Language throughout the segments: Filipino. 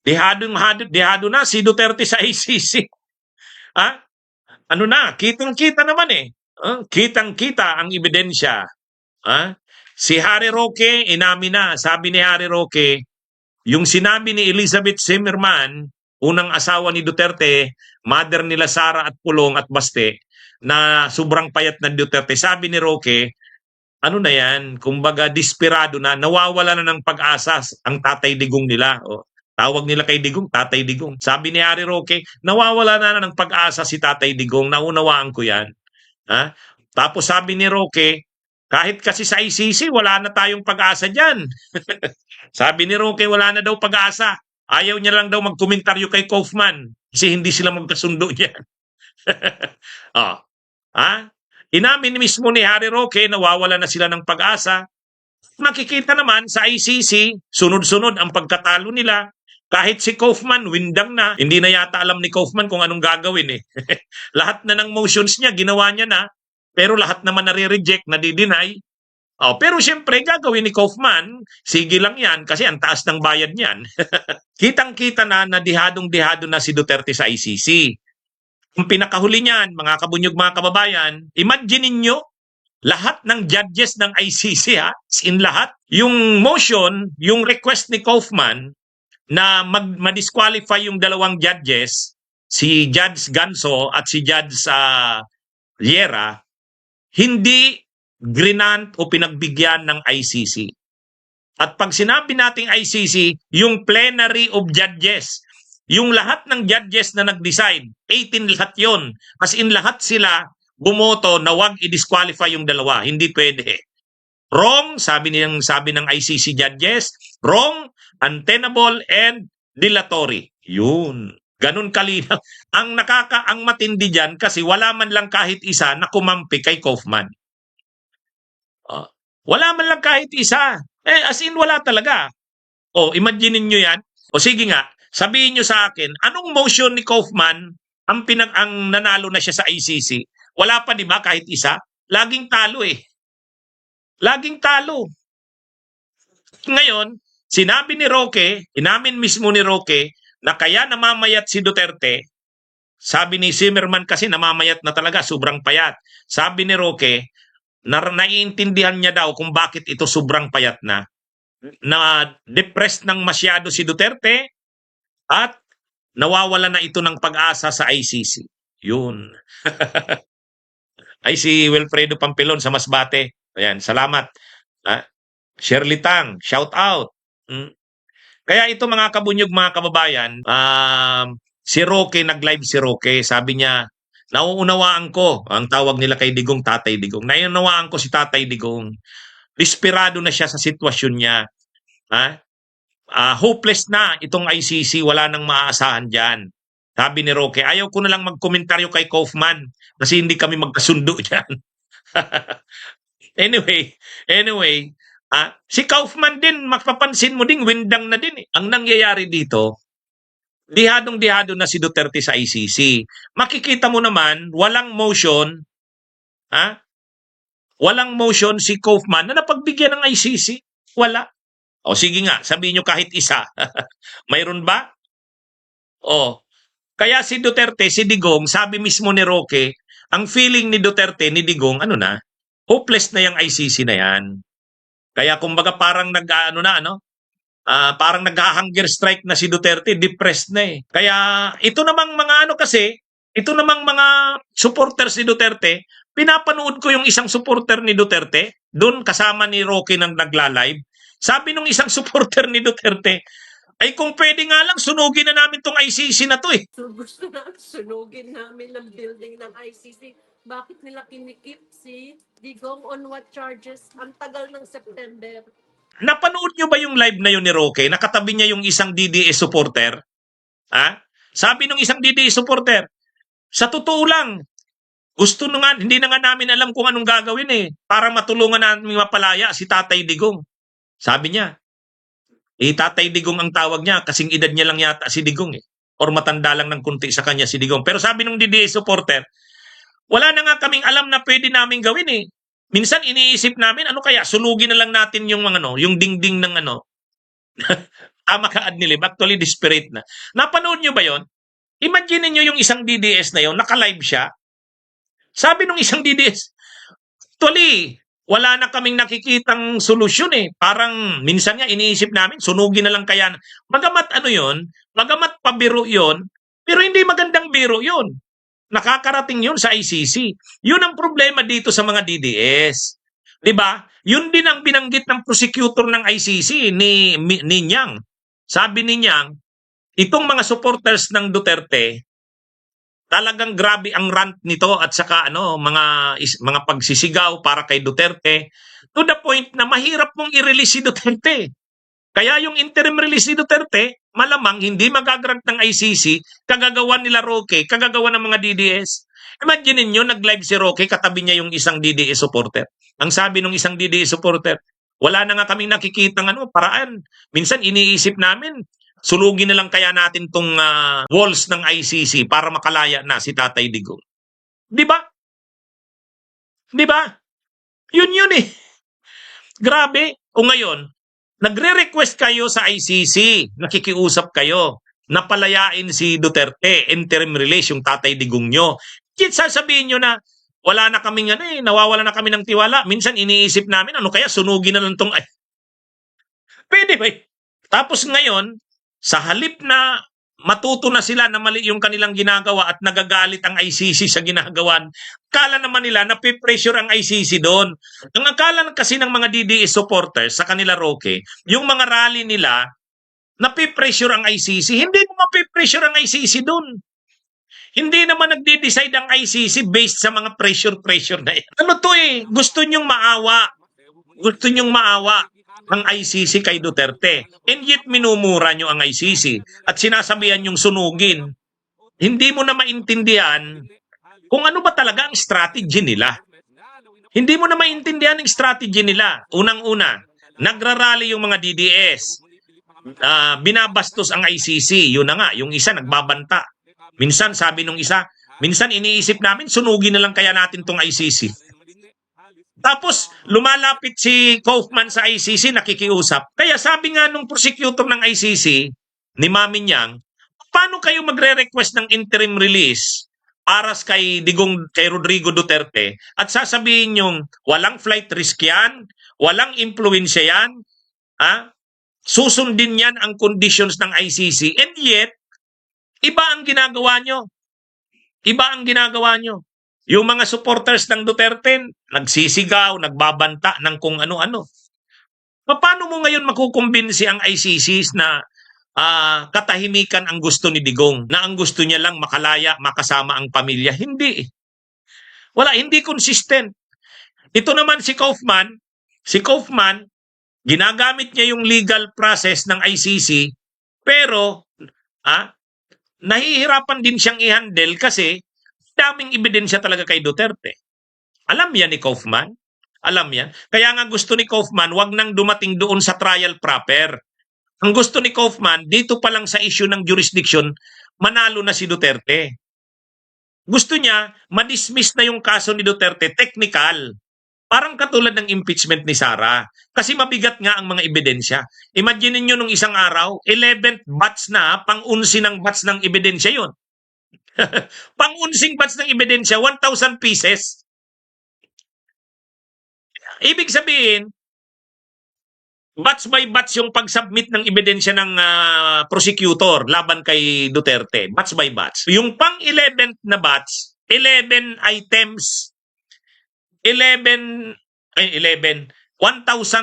Dehado na si Duterte sa ICC. Ha? Ano na, kitang-kita naman eh. Kitang-kita ang ebidensya. Si Harry Roque, inamin na. Sabi ni Harry Roque, yung sinabi ni Elizabeth Zimmerman, unang asawa ni Duterte, mother nila Sara at Pulong at Baste, na sobrang payat ng Duterte. Sabi ni Roque, ano na yan, kumbaga desperado na, nawawala na ng pag-asa ang Tatay Digong nila. Tawag nila kay Digong, Tatay Digong. Sabi ni Harry Roque, nawawala na ng pag-asa si Tatay Digong, naunawaan ko yan. Tapos sabi ni Roque, kahit kasi sa ICC, wala na tayong pag-asa dyan. Sabi ni Roque, wala na daw pag-asa. Ayaw niya lang daw magkomentaryo kay Kaufman kasi hindi sila magkasundo niyan. Inamin mismo ni Harry Roque, nawawala na sila ng pag-asa. Makikita naman sa ICC, sunod-sunod ang pagkatalo nila. Kahit si Kaufman, windang na. Hindi na yata alam ni Kaufman kung anong gagawin eh. Lahat na ng motions niya, ginawa niya na. Pero lahat naman nare-reject, nadi-deny. Pero siyempre, gagawin ni Kaufman, sige lang yan kasi ang taas ng bayad niyan. Kitang-kita na dihadong-dihado na si Duterte sa ICC. Kung pinakahuli niyan, mga kabunyog, mga kababayan, imagine ninyo, lahat ng judges ng ICC, in lahat, yung motion, yung request ni Kaufman na ma-disqualify yung dalawang judges, si Judge Ganso at si Judge Liera, hindi grinant o pinagbigyan ng ICC. At pag sinabi nating ICC, yung plenary of judges, yung lahat ng judges na nag-decide, 18 lahat yun. As in lahat sila bumoto na wag i-disqualify yung dalawa. Hindi pwede. Wrong, sabi ng ICC judges, wrong, untenable, and dilatory. Yun. Ganun kalinaw. Ang matindi dyan kasi wala man lang kahit isa na kumampi kay Kaufman. Wala man lang kahit isa. As in wala talaga. Imagine niyo yan. Sige nga, sabihin niyo sa akin, anong motion ni Kaufman ang nanalo na siya sa ICC? Wala pa, di ba, kahit isa? Laging talo eh. Laging talo. Ngayon, sinabi ni Roque, inamin mismo ni Roque, na kaya namamayat si Duterte. Sabi ni Zimmerman kasi namamayat na talaga, sobrang payat. Sabi ni Roque, naiintindihan niya daw kung bakit ito sobrang payat na depressed ng masyado si Duterte at nawawala na ito ng pag-asa sa ICC. Yun. Ay, si Wilfredo Pampilon sa Masbate. Ayan, salamat. Shirley Tang, shout out. Kaya ito mga kabunyog, mga kababayan, si Roque, nag-live si Roque, sabi niya, nauunawaan ko, ang tawag nila kay Digong, Tatay Digong. Nauunawaan ko si Tatay Digong. Desperado na siya sa sitwasyon niya. Hopeless na itong ICC, wala nang maaasahan dyan. Sabi ni Roque, ayaw ko na lang magkomentaryo kay Kaufman kasi hindi kami magkasundo dyan. Anyway, si Kaufman din, mapapansin mo din, windang na din. Ang nangyayari dito, dihadong-dihado na si Duterte sa ICC. Makikita mo naman, walang motion, walang motion si Kaufman na napagbigyan ng ICC. Wala. Sige nga, sabihin nyo kahit isa. Mayroon ba? Kaya si Duterte, si Digong, sabi mismo ni Roque, ang feeling ni Duterte, ni Digong, hopeless na yung ICC na yan. Kaya kumbaga parang parang nag-hunger strike na si Duterte, depressed na eh. Kaya ito namang mga supporters ni Duterte, pinapanood ko yung isang supporter ni Duterte, doon kasama ni Roque nang nagla-live. Sabi nung isang supporter ni Duterte, ay kung pwede nga lang, sunugin na namin tong ICC na to eh. So gusto na sunugin namin ang building ng ICC. Bakit nila kinikip si Digong on what charges? Ang tagal ng September. Napanood nyo ba yung live na yun ni Roque? Nakatabi niya yung isang DDS supporter. Sabi nung isang DDS supporter, sa totoo lang, hindi na nga namin alam kung anong gagawin eh. Para matulungan namin mapalaya si Tatay Digong. Sabi niya, Tatay Digong ang tawag niya, kasing edad niya lang yata si Digong eh. Or matanda lang ng kunti sa kanya si Digong. Pero sabi nung DDS supporter, wala na nga kaming alam na pwede namin gawin eh. Minsan iniisip namin, kaya, sulugin na lang natin yung dingding ng tama ka Adnilib, actually desperate na. Napanood nyo ba yon? Imagine niyo yung isang DDS na yon, naka-live siya. Sabi nung isang DDS, actually, wala na kaming nakikitang solusyon eh. Parang minsan nga iniisip namin, sunugin na lang kaya. Magamat ano yon, magamat pabiro yon, pero hindi magandang biro yon. Nakakarating yun sa ICC. Yun ang problema dito sa mga DDS. 'Di ba? Yun din ang binanggit ng prosecutor ng ICC ni Nyang. Sabi ni Nyang, itong mga supporters ng Duterte, talagang grabe ang rant nito at saka mga pagsisigaw para kay Duterte to the point na mahirap mong i-release si Duterte. Kaya yung interim release ni Duterte, malamang hindi magagrant ng ICC, kagagawa nila Roque, kagagawa ng mga DDS. Imagine niyo nag-live si Roque, katabi niya yung isang DDS supporter. Ang sabi ng isang DDS supporter, wala na nga kaming nakikitang paraan. Minsan iniisip namin, sulugin na lang kaya natin tong walls ng ICC para makalaya na si Tatay Digong. Di ba? Di ba? Yun eh. Grabe. O ngayon, nagre-request kayo sa ICC, nakikiusap kayo, na palayain si Duterte, interim release yung Tatay Digong nyo. Kit sasabihin nyo na, wala na kaming nawawala na kami ng tiwala. Minsan iniisip namin, ano kaya sunugin na lang tong Pwede ba? Tapos ngayon, sa halip na matuto na sila na mali yung kanilang ginagawa at nagagalit ang ICC sa ginagawan, akala naman nila na pressure ang ICC doon. Ang akala kasi ng mga DDS supporters sa kanila Roque, yung mga rally nila, napipressure ang ICC. Hindi mo mapipressure ang ICC doon. Hindi naman nagde-decide ang ICC based sa mga pressure na yan. Ano to eh? Gusto nyong maawa. Gusto nyong maawa ang ICC kay Duterte. And yet minumura nyo ang ICC at sinasabihan yung sunugin. Hindi mo na maintindihan kung ano ba talaga ang strategy nila. Hindi mo na maintindihan ang strategy nila. Unang-una, nagrarally yung mga DDS. Binabastos ang ICC. Yun na nga, yung isa nagbabanta. Minsan sabi nung isa, minsan iniisip namin, sunugin na lang kaya natin tong ICC. Tapos, lumalapit si Kaufman sa ICC, nakikiusap. Kaya sabi nga nung prosecutor ng ICC, ni Mami Nyang, paano kayo magre-request ng interim release para kay Rodrigo Duterte at sasabihin yung walang flight risk yan, walang impluensya yan, susundin yan ang conditions ng ICC, and yet, iba ang ginagawa nyo. Iba ang ginagawa nyo. Yung mga supporters ng Duterte, nagsisigaw, nagbabanta ng kung ano-ano. Paano mo ngayon makukumbinsi ang ICC na katahimikan ang gusto ni Digong, na ang gusto niya lang makalaya, makasama ang pamilya? Hindi. Wala, hindi consistent. Ito naman si Kaufman, ginagamit niya yung legal process ng ICC, pero nahihirapan din siyang i-handle kasi daming ebidensya talaga kay Duterte. Alam yan ni Kaufman. Alam yan. Kaya nga gusto ni Kaufman, wag nang dumating doon sa trial proper. Ang gusto ni Kaufman, dito pa lang sa issue ng jurisdiction, manalo na si Duterte. Gusto niya, madismiss na yung kaso ni Duterte, technical. Parang katulad ng impeachment ni Sara. Kasi mabigat nga ang mga ebidensya. Imagine niyo nung isang araw, 11th batch na, pang-11 ng batch ng ebidensya yun. Pang-11 batch ng ebidensya, 1,000 pieces. Ibig sabihin, batch by batch yung pag-submit ng ebidensya ng prosecutor laban kay Duterte. Batch by batch. Yung pang-11th na batch, 11 items, 1,000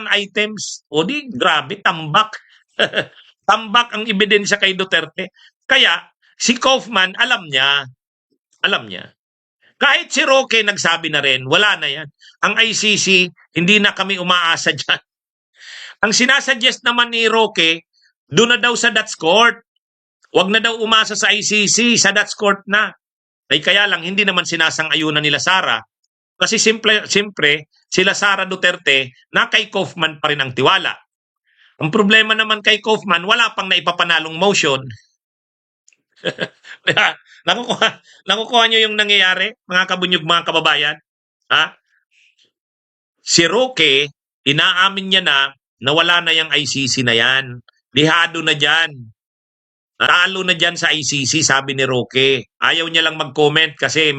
items. O di, grabe, tambak. Tambak ang ebidensya kay Duterte. Kaya, si Kaufman, alam niya. Kahit si Roque nagsabi na rin, wala na yan. Ang ICC, hindi na kami umaasa dyan. Ang sinasuggest naman ni Roque, doon na daw sa Dutch Court. Huwag na daw umasa sa ICC, sa Dutch Court na. Ay kaya lang, hindi naman sinasang-ayunan nila Sara. Kasi siyempre, sila Sara Duterte na kay Kaufman pa rin ang tiwala. Ang problema naman kay Kaufman, wala pang naipapanalong motion. Nakukuha nyo yung nangyayari, mga kabunyog, mga kababayan? Si Roque, inaamin niya na wala na yung ICC na yan. Lihado na dyan. Natalo na dyan sa ICC, sabi ni Roque. Ayaw niya lang mag-comment kasi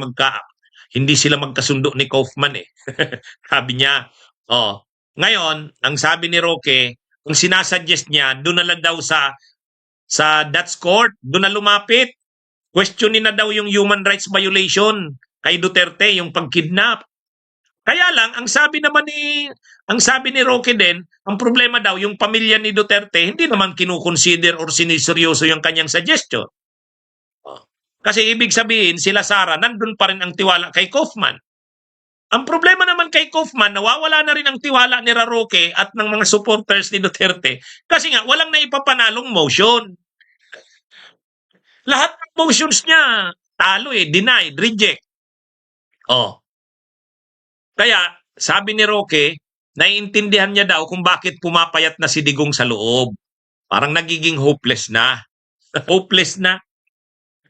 hindi sila magkasundo ni Kaufman eh. Sabi niya, oh, ngayon, ang sabi ni Roque, kung sinasuggest niya, doon na lang daw sa Dutch court, doon na lumapit. Questionin na daw yung human rights violation kay Duterte, yung pagkidnap. Kaya lang, ang sabi ni Roque din, ang problema daw, yung pamilya ni Duterte, hindi naman kinukonsider or siniseryoso yung kanyang suggestion. Kasi ibig sabihin, sila Sara, nandun pa rin ang tiwala kay Kaufman. Ang problema naman kay Kaufman, nawawala na rin ang tiwala ni Roque at ng mga supporters ni Duterte kasi nga, walang naipapanalong motion. Lahat ng motions niya, talo denied, reject. Kaya, sabi ni Roque, naiintindihan niya daw kung bakit pumapayat na si Digong sa loob. Parang nagiging hopeless na. Hopeless na.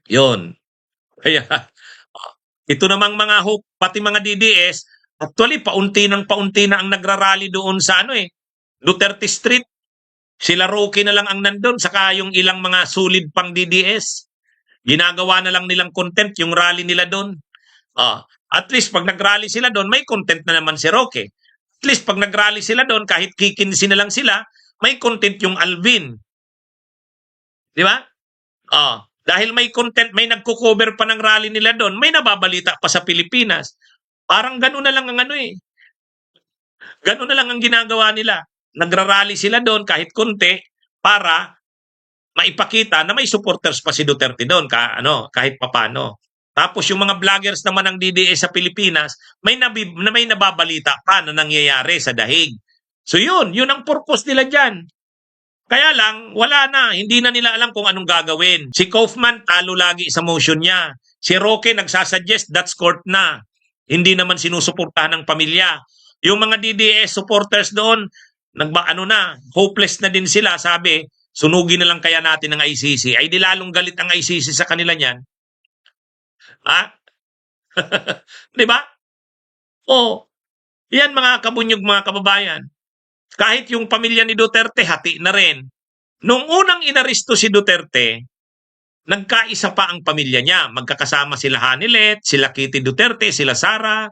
Yon. Kaya, ito namang mga hope, pati mga DDS, actually, paunti na ang nagrarally doon sa Duterte Street. Sila Roque na lang ang nandun, saka yung ilang mga solid pang DDS. Ginagawa na lang nilang content yung rally nila doon. At least pag nag-rally sila doon, may content na naman si Roque. At least pag nag-rally sila doon, kahit kikinsi na lang sila, may content yung Alvin. Di ba? Dahil may content, may nagko-cover pa ng rally nila doon, may nababalita pa sa Pilipinas. Parang gano'n na lang ang Gano'n na lang ang ginagawa nila. Nagra-rally sila doon kahit konti para maipakita na may supporters pa si Duterte doon kahit papano. Tapos yung mga vloggers naman ng DDS sa Pilipinas, may nababalita pa na nangyayari sa dahig. So yun ang purpose nila dyan. Kaya lang, wala na. Hindi na nila alam kung anong gagawin. Si Kaufman, talo lagi sa motion niya. Si Roque, nagsasuggest, that's court na. Hindi naman sinusuportahan ng pamilya. Yung mga DDS supporters doon, hopeless na din sila. Sabi, sunugin na lang kaya natin ang ICC. Ay di lalong galit ang ICC sa kanila niyan. Di ba? Yan mga kabunyog, mga kababayan. Kahit yung pamilya ni Duterte, hati na rin. Nung unang inaresto si Duterte, nagkaisa pa ang pamilya niya. Magkakasama sila Hanilet, sila Kitty Duterte, sila Sara.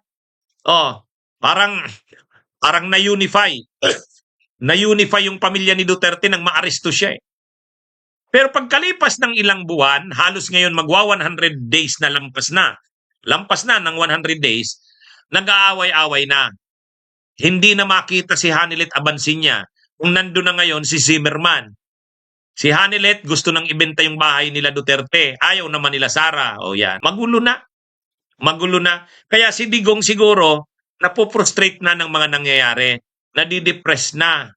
Parang na-unify. Na-unify yung pamilya ni Duterte nang maaresto siya Pero pagkalipas ng ilang buwan, halos ngayon magwa 100 days na lampas na. Lampas na ng 100 days, nag-aaway-away na. Hindi na makita si Hanilet Abansinya kung nandun na ngayon si Zimmerman. Si Hanilet gusto nang ibenta yung bahay nila Duterte. Ayaw naman nila Sara. Yan. Magulo na. Kaya si Digong siguro napoprostrate na ng mga nangyayari. Nadidepress na.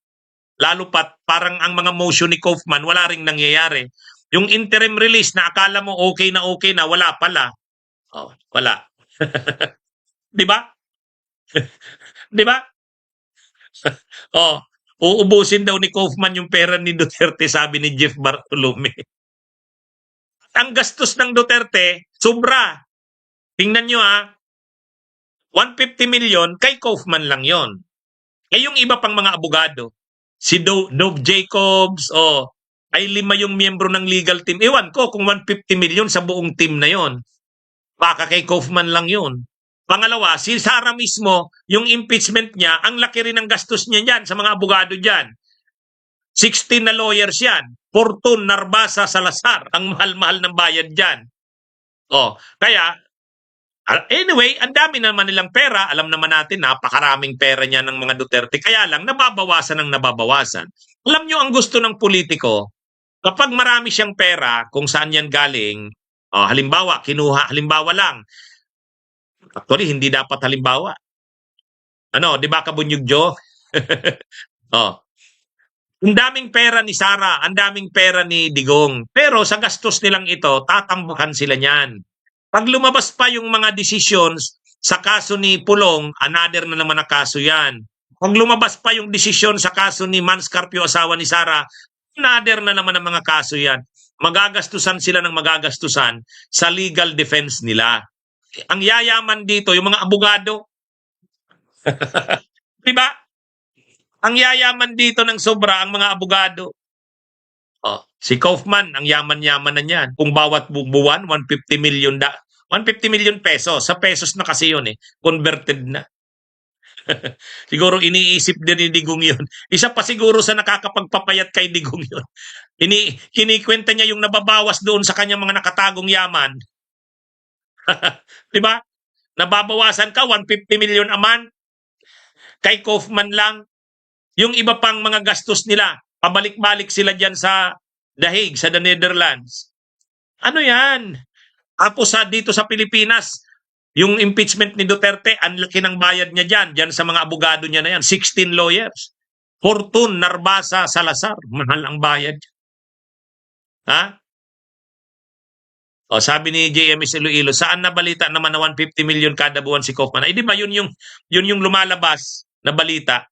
Lalo pat parang ang mga motion ni Kaufman wala ring nangyayari. Yung interim release na akala mo okay na, wala pala. Wala. Di ba? Di ba? Uubusin daw ni Kaufman yung pera ni Duterte, sabi ni Jeff Bartolome. Ang gastos ng Duterte, sobra. Tingnan nyo 150 million, kay Kaufman lang yon. Yung iba pang mga abogado, si Dove Jacobs, ay 5 yung miyembro ng legal team. Ewan ko kung 150 million sa buong team na yon. Baka kay Kaufman lang yon. Pangalawa, si Sara mismo, yung impeachment niya, ang laki rin ng gastos niya dyan sa mga abogado dyan. 16 na lawyers yan. Fortune, Narbasa, Salazar. Ang mahal-mahal ng bayad dyan. Kaya, anyway, ang dami naman nilang pera. Alam naman natin, napakaraming pera niya ng mga Duterte. Kaya lang, nababawasan. Alam nyo, ang gusto ng politiko, kapag marami siyang pera, kung saan yan galing, halimbawa lang, actually, hindi dapat halimbawa. Di ba Kabunyog Jo? Ang daming pera ni Sara, ang daming pera ni Digong. Pero sa gastos nilang ito, tatambukan sila niyan. Pag lumabas pa yung mga decisions sa kaso ni Pulong, another na naman na kaso yan. Pag lumabas pa yung desisyon sa kaso ni Manscarpio, asawa ni Sara, another na naman ang mga kaso yan. Magagastusan sila ng magagastusan sa legal defense nila. Ang yayaman dito, yung mga abogado. Diba? Ang yayaman dito ng sobra ang mga abogado. Oh, si Kaufman, ang yaman-yaman na niyan. Kung bawat buwan, 150 million 150 million pesos. Sa pesos na kasi yun eh. Converted na. Siguro iniisip din ni Digong yun. Isa pa siguro sa nakakapagpapayat kay Digong yun. Kinikwenta niya yung nababawas doon sa kanyang mga nakatagong yaman. Di ba? Nababawasan ka, 150 million a month. Kay Kaufman lang. Yung iba pang mga gastos nila, pabalik-balik sila dyan sa The Hague, sa the Netherlands. Ano yan? Tapos dito sa Pilipinas, yung impeachment ni Duterte, ang laki ng bayad niya dyan sa mga abogado niya na yan, 16 lawyers. Fortune, Narbasa, Salazar, mahal ang bayad. Ha? O, sabi ni JMS Iloilo, saan na balita naman na 150 million kada buwan si Kaufman? Ay di ba yun yung lumalabas na balita?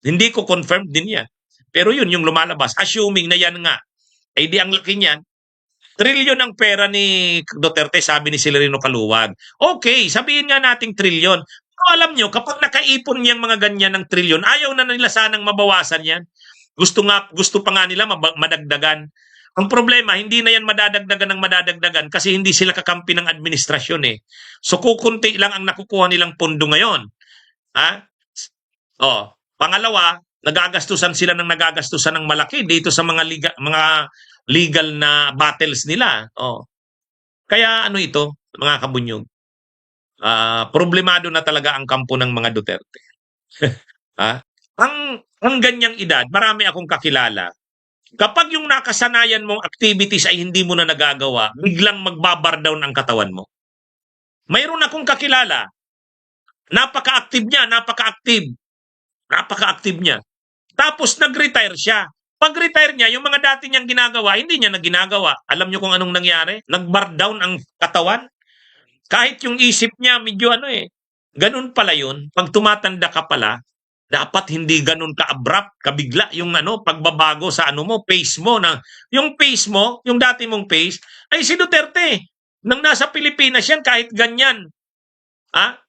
Hindi ko confirmed din yan. Pero yun yung lumalabas. Assuming na yan nga. Ay di ang laki niyan. Trilyon ang pera ni Duterte, sabi ni Celerino Caluwag. Okay, sabihin nga nating trilyon. Pero alam nyo, kapag nakaipon niyang mga ganyan ng trilyon, ayaw na nila sanang mabawasan yan. Gusto pa nga nila madagdagan. Ang problema, hindi na yan madadagdagan ng madadagdagan kasi hindi sila kakampi ng administrasyon eh. So kukunti lang ang nakukuha nilang pondo ngayon. Ha? Oh, pangalawa, nagagastusan sila ng malaki dito sa mga legal na battles nila. Oh. Kaya ano ito, mga kabunyog? Problemado na talaga ang kampo ng mga Duterte. Ha? Ang ganyang edad, marami akong kakilala. Kapag yung nakasanayan mong activities ay hindi mo na nagagawa, biglang magbabar down ang katawan mo. Mayroon akong kakilala. Napaka-active niya, napaka-active niya. Tapos nag-retire siya. Pag-retire niya, yung mga dati niyang ginagawa, hindi niya na ginagawa. Alam niyo kung anong nangyari? Nag-bar down ang katawan. Kahit yung isip niya, medyo ganun pala yun. Pag tumatanda ka pala, dapat hindi ganun ka-abrupt, kabigla yung pagbabago sa pace mo. Yung pace mo, yung dati mong pace, ay si Duterte. Nang nasa Pilipinas yan, kahit ganyan.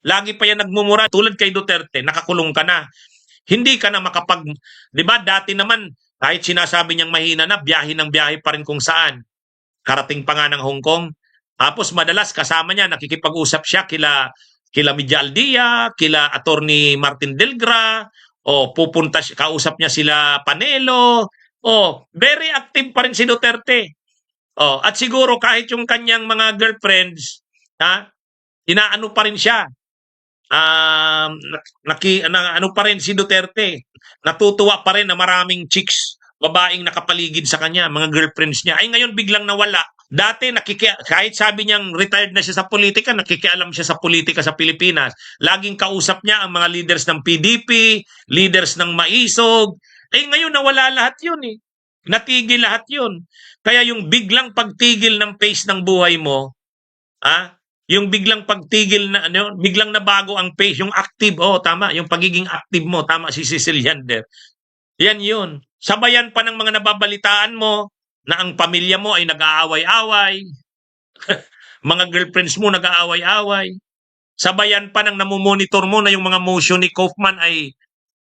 Lagi pa yan nagmumura. Tulad kay Duterte, nakakulong ka na. Hindi ka na di ba dati naman, kahit sinasabi niyang mahina na, biyahe ng biyahe pa rin kung saan. Karating pa nga ng Hong Kong. Tapos madalas kasama niya, nakikipag-usap siya kila Media Aldia, kila Attorney Martin Delgra, o pupunta siya, kausap niya sila Panelo. Very active pa rin si Duterte. At siguro kahit yung kanyang mga girlfriends, inaano pa rin siya. Ano pa rin si Duterte. Natutuwa pa rin na maraming chicks, babaeng nakapaligid sa kanya, mga girlfriends niya. Ay ngayon biglang nawala. Dati kahit sabi niyang retired na siya sa politika, nakikialam siya sa politika sa Pilipinas. Laging kausap niya ang mga leaders ng PDP, leaders ng Maisog. Ngayon nawala lahat yun eh. Natigil lahat yun. Kaya yung biglang pagtigil ng pace ng buhay mo, yung biglang pagtigil na biglang nabago ang pace, yung active, tama, yung pagiging active mo, tama si Cecil Yander. Yan yun. Sabayan pa ng mga nababalitaan mo na ang pamilya mo ay nag-aaway-away. Mga girlfriends mo nag-aaway-away. Sabayan pa ng namumonitor mo na yung mga motion ni Kaufman ay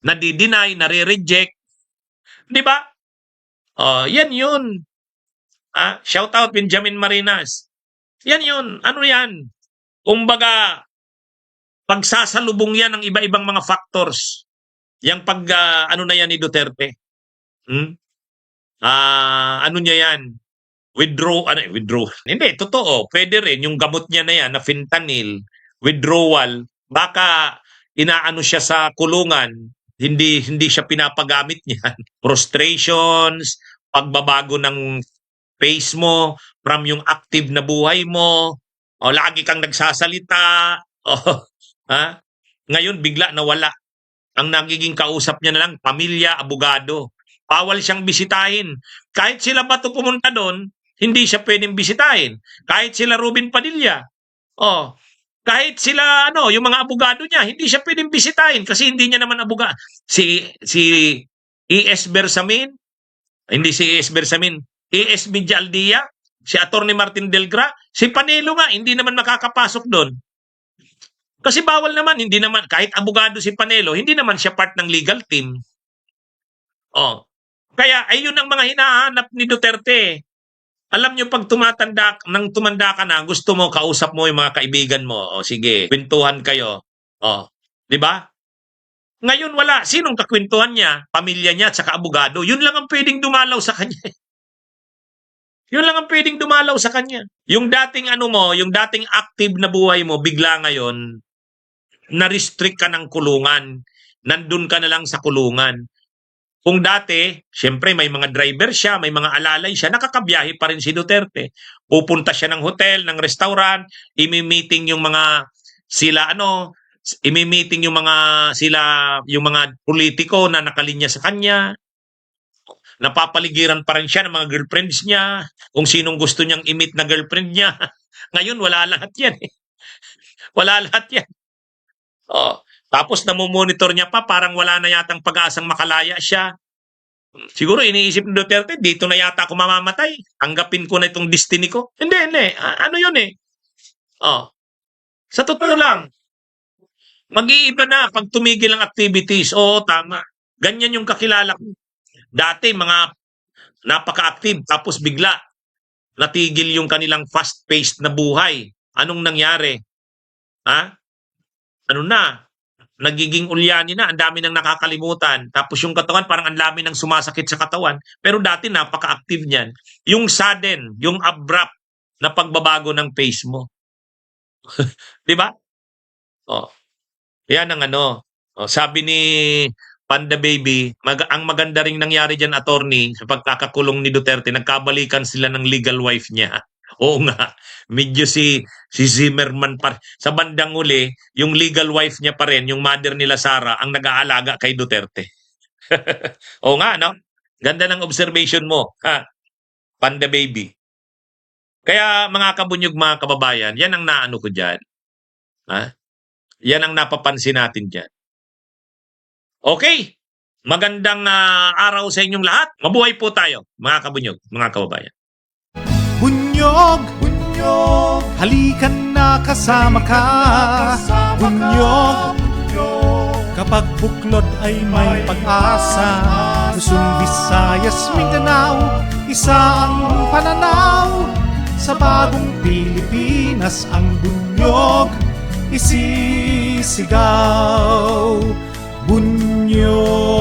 nadi-deny, nare-reject. Di ba? Yan yun. Shout out Benjamin Marinas. Yan yun. Ano yan? Kumbaga, pagsasalubong yan ng iba-ibang mga factors. Yang ano na yan ni Duterte. Ano niya yan? Withdraw. Hindi, totoo. Pwede rin. Yung gamot niya na yan, na fentanyl, withdrawal, baka inaano siya sa kulungan, hindi siya pinapagamit niyan. Frustrations, pagbabago ng pace mo, from yung active na buhay mo, lagi kang nagsasalita, ngayon bigla nawala. Ang nagiging kausap niya na lang, pamilya, abogado. Bawal siyang bisitahin. Kahit sila Bato pumunta doon, hindi siya pwedeng bisitahin. Kahit sila Ruben Padilla. Kahit sila yung mga abogado niya, hindi siya pwedeng bisitahin kasi hindi niya naman abogado. Si E.S. Bersamin, hindi si E.S. Bersamin, E.S. Aldia, si Attorney Martin Delgra, si Panelo nga, hindi naman makakapasok doon. Kasi bawal naman, hindi naman, kahit abogado si Panelo, hindi naman siya part ng legal team. Kaya ayun ang mga hinahanap ni Duterte. Alam nyo, pag tumanda ka na, gusto mo, kausap mo yung mga kaibigan mo. O sige, kwentuhan kayo. O, di ba? Ngayon wala. Sinong kakwentuhan niya? Pamilya niya at saka abogado. Yun lang ang pwedeng dumalaw sa kanya. Yun lang ang pwedeng dumalaw sa kanya. Yung dating yung dating active na buhay mo, bigla ngayon, na-restrict ka ng kulungan. Nandun ka na lang sa kulungan. Kung dati, siyempre may mga driver siya, may mga alalay siya, nakakabiyahe pa rin si Duterte. Pupunta siya ng hotel, ng restaurant, imi-meeting yung mga imi-meeting yung mga politiko na nakalinya sa kanya. Napapaligiran pa rin siya ng mga girlfriends niya, kung sinong gusto niyang i-meet na girlfriend niya. Ngayon, wala lahat yan eh. Wala lahat yan. Oh, tapos namomonitor niya pa, parang wala na yatang pag-asang makalaya siya. Siguro iniisip ni Duterte, dito na yata ako mamamatay. Tanggapin ko na itong destiny ko. Hindi. Ano yun eh? Oh, sa totoo lang, mag-iiba na pag tumigil ang activities. Oo, tama. Ganyan yung kakilala ko. Dati, mga napaka-active, tapos bigla, natigil yung kanilang fast-paced na buhay. Anong nangyari? Ha? Ano na? Nagiging ulyani na, ang dami nang nakakalimutan. Tapos yung katawan, parang ang dami nang sumasakit sa katawan. Pero dati, napaka-active niyan. Yung sudden, yung abrupt na pagbabago ng pace mo. Di ba? Oh, yan ang Oh, sabi ni Panda Baby, ang maganda ring nangyari dyan, attorney, sa pagkakakulong ni Duterte, nagkabalikan sila ng legal wife niya. Oo nga, medyo si Zimmerman pa. Sa bandang uli, yung legal wife niya pa rin, yung mother nila Sara, ang nag-aalaga kay Duterte. Oo nga, no? Ganda ng observation mo, ha? Panda Baby. Kaya mga kabunyog, mga kababayan, yan ang naano ko dyan. Ha? Yan ang napapansin natin dyan. Okay. Magandang araw sa inyong lahat. Mabuhay po tayo, mga kabunyog, mga kababayan. Bunyog, bunyog, halikan na kasama ka. Bunyog, kapag buklod ay may pag-asa. Luzon, Visayas, Mindanao, isa ang pananaw. Sa bagong Pilipinas ang bunyog isisigaw. Bunyog.